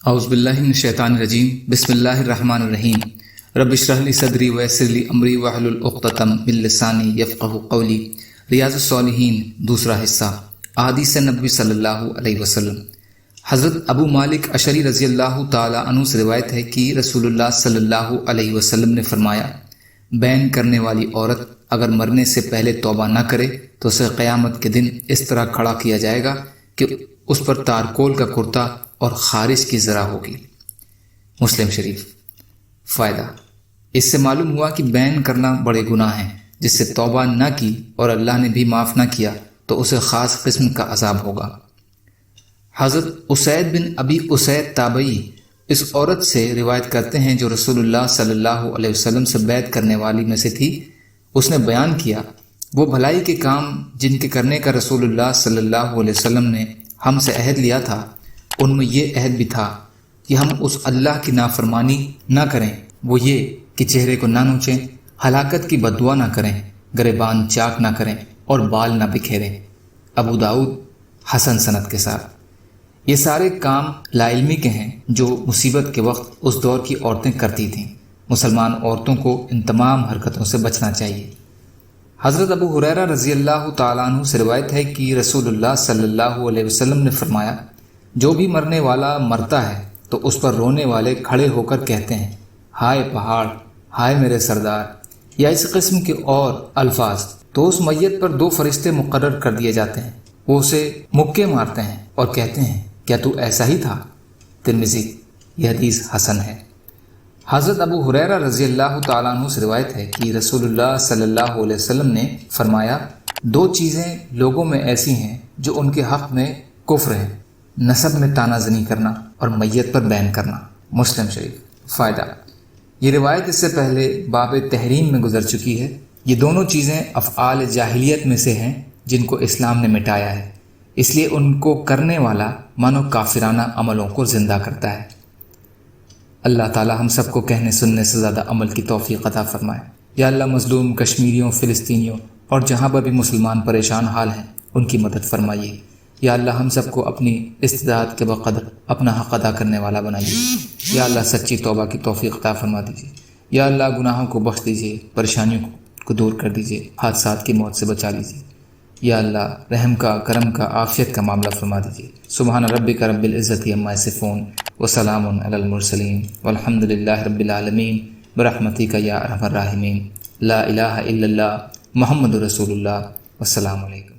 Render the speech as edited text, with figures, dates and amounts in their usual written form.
اعوذ باللہ من الشیطان الرجیم بسم اللہ الرحمن الرحیم رب اشرح لی صدری ویسر لی امری واحلل عقدۃ من لسانی یفقہوا قولی۔ ریاض الصالحین دوسرا حصہ، احادیث نبوی صلی اللہ علیہ وسلم۔ حضرت ابو مالک اشعری رضی اللہ تعالی عنہ سے روایت ہے کہ رسول اللہ صلی اللہ علیہ وسلم نے فرمایا، بین کرنے والی عورت اگر مرنے سے پہلے توبہ نہ کرے تو اسے قیامت کے دن اس طرح کھڑا کیا جائے گا کہ اس پر تارکول کا کرتا اور خارش کی ذرا ہوگی۔ مسلم شریف۔ فائدہ، اس سے معلوم ہوا کہ بین کرنا بڑے گناہ ہیں، جس سے توبہ نہ کی اور اللہ نے بھی معاف نہ کیا تو اسے خاص قسم کا عذاب ہوگا۔ حضرت اسید بن ابی اسید تابعی اس عورت سے روایت کرتے ہیں جو رسول اللہ صلی اللہ علیہ وسلم سے بیعت کرنے والی میں سے تھی۔ اس نے بیان کیا، وہ بھلائی کے کام جن کے کرنے کا رسول اللہ صلی اللہ علیہ وسلم نے ہم سے عہد لیا تھا، ان میں یہ عہد بھی تھا کہ ہم اس اللہ کی نافرمانی نہ کریں، وہ یہ کہ چہرے کو نہ نوچیں، ہلاکت کی بددعا نہ کریں، گریبان چاک نہ کریں اور بال نہ بکھیریں۔ ابو داؤد حسن سند کے ساتھ۔ یہ سارے کام لا علمی کے ہیں جو مصیبت کے وقت اس دور کی عورتیں کرتی تھیں۔ مسلمان عورتوں کو ان تمام حرکتوں سے بچنا چاہیے۔ حضرت ابو ہریرہ رضی اللہ تعالیٰ عنہ سے روایت ہے کہ رسول اللہ صلی اللہ علیہ وسلم نے فرمایا، جو بھی مرنے والا مرتا ہے تو اس پر رونے والے کھڑے ہو کر کہتے ہیں، ہائے پہاڑ، ہائے میرے سردار، یا اس قسم کے اور الفاظ، تو اس میت پر 2 فرشتے مقرر کر دیے جاتے ہیں، وہ اسے مکے مارتے ہیں اور کہتے ہیں، کیا تو ایسا ہی تھا؟ ترمذی۔ یہ حدیث حسن ہے۔ حضرت ابو ہریرہ رضی اللہ تعالیٰ عنہ سے روایت ہے کہ رسول اللہ صلی اللہ علیہ وسلم نے فرمایا، 2 چیزیں لوگوں میں ایسی ہیں جو ان کے حق میں کفر ہیں، نسب میں تانا زنی کرنا اور میت پر بین کرنا۔ مسلم شریف۔ فائدہ، یہ روایت اس سے پہلے باب تحریم میں گزر چکی ہے۔ یہ دونوں چیزیں افعال جاہلیت میں سے ہیں جن کو اسلام نے مٹایا ہے، اس لیے ان کو کرنے والا مانو کافرانہ عملوں کو زندہ کرتا ہے۔ اللہ تعالی ہم سب کو کہنے سننے سے زیادہ عمل کی توفیق عطا فرمائے۔ یا اللہ، مظلوم کشمیریوں، فلسطینیوں اور جہاں پر بھی مسلمان پریشان حال ہیں ان کی مدد فرمائیے۔ یا اللہ، ہم سب کو اپنی استطاعت کے بقدر اپنا حق ادا کرنے والا بنائیے۔ یا اللہ، سچی توبہ کی توفیق عطا فرما دیجیے۔ یا اللہ، گناہوں کو بخش دیجیے، پریشانیوں کو دور کر دیجیے، حادثات کی موت سے بچا لیجیے۔ یا اللہ، رحم کا، کرم کا، عافیت کا معاملہ فرما دیجیے۔ سبحان ربک رب العزت عما یصفون وسلام علی المرسلین والحمد للہ رب العالمین برحمتک یا ارحم الراحمین۔ لا الہ الا اللہ محمد رسول اللہ۔ والسلام علیکم۔